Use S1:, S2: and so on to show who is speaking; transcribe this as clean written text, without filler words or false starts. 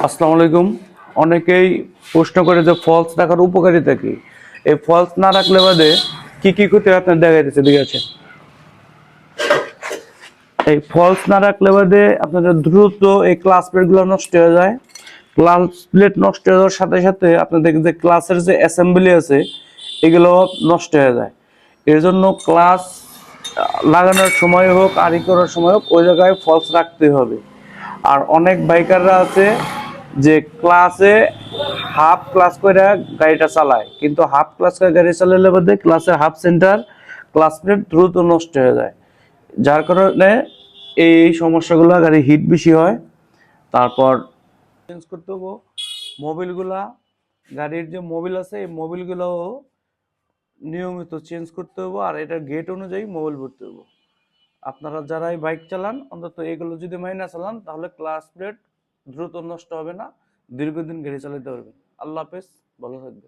S1: আসসালামু আলাইকুম। অনেকেই প্রশ্ন করে যে ফলস রাখার উপকারিতা কি। এই ফলস না রাখলে বাদে কি কি ক্ষতি হয় আপনার দেখা যাচ্ছে, ঠিক আছে। এই ফলস না রাখলে বাদে আপনাদের দ্রুত এই ক্লাস প্লেট গুলো নষ্ট হয়ে যায়। ক্লাস প্লেট নষ্ট হয়ে যাওয়ার সাথে সাথে আপনাদের যে ক্লাসের যে অ্যাসেম্বলি আছে এগুলো নষ্ট হয়ে যায়। এর জন্য ক্লাস লাগানোর সময় হোক আর ই করার সময় হোক ওই জায়গায় ফলস রাখতে হবে। আর অনেক বাইকাররা আছে যে ক্লাসে হাফ ক্লাস করে গাড়িটা চালায়, কিন্তু হাফ ক্লাস করে গাড়ি চালালে বাদে ক্লাসের হাফ সেন্টার ক্লাস প্লেট দ্রুত নষ্ট হয়ে যায়, যার কারণে এই সমস্যাগুলো গাড়ি হিট বেশি হয়। তারপর চেঞ্জ করতে হবো মোবিলগুলা, গাড়ির যে মোবিল আছে এই মোবিলগুলোও নিয়মিত চেঞ্জ করতে হবো, আর এটা গেট অনুযায়ী মোবিল ভরতে হবো। আপনারা যারাই বাইক চালান অন্তত এগুলো যদি মাইনা চালান তাহলে ক্লাস প্লেট দ্রুত নষ্ট হবে না, দীর্ঘদিন গাড়ি চালাতে পারবেন। আল্লাহ হাফেজ, ভালো থাকবে।